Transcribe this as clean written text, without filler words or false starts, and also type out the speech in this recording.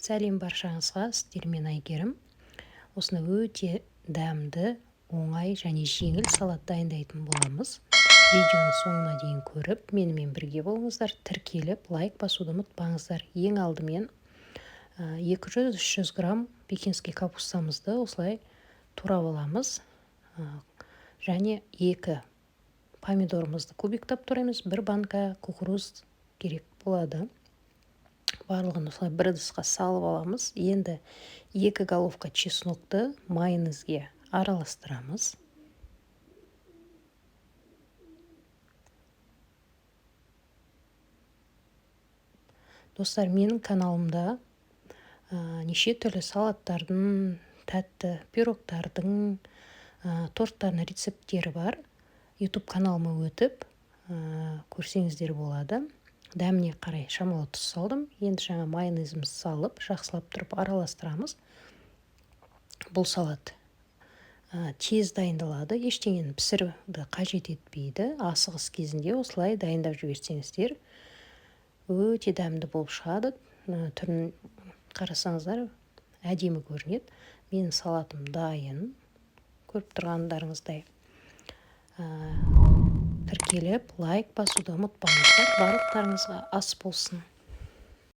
Сәлем баршаңызға, сіздермен Айгерім. Осыны өте дәмді, оңай және жеңіл салат дайындайтын боламыз. Видеоны соңына дейін көріп, менімен бірге болыңыздар. Тіркеліп, лайк басуды ұмытпаңыздар. Ең алдымен 200-300 грамм пекинский капустамызды осылай турап аламыз. Және 2 помидорымызды кубиктап тураймыз. 1 банка кукуруз керек болады. Барлығын осылай бір ыдысқа салып аламыз. Енді 2 головка чеснокты майонезге араластырамыз. Достар, менің каналымда неше түрлі салаттардың, тәтті пирогтардың, торттардың рецепттері бар. YouTube каналыма өтіп көрсеңіздер болады. Дәміне қарай шамалы тұз салдым. Енді жаңа майонезімізді салып, жақсылап тұрып араластырамыз. Бұл салат тез дайындалады. Ештеңені пісіруді қажет етпейді. Асығыс кезінде осылай дайындап жіберсеңіздер өте дәмді болып шығады. Түрін қарасаңыздар әдемі көрінеді. Менің салатым дайын. Көріп тұрғандарыңыздай. Тіркеліп, лайк басуды ұмытпаңыздар. Барлықтарыңызға ас болсын.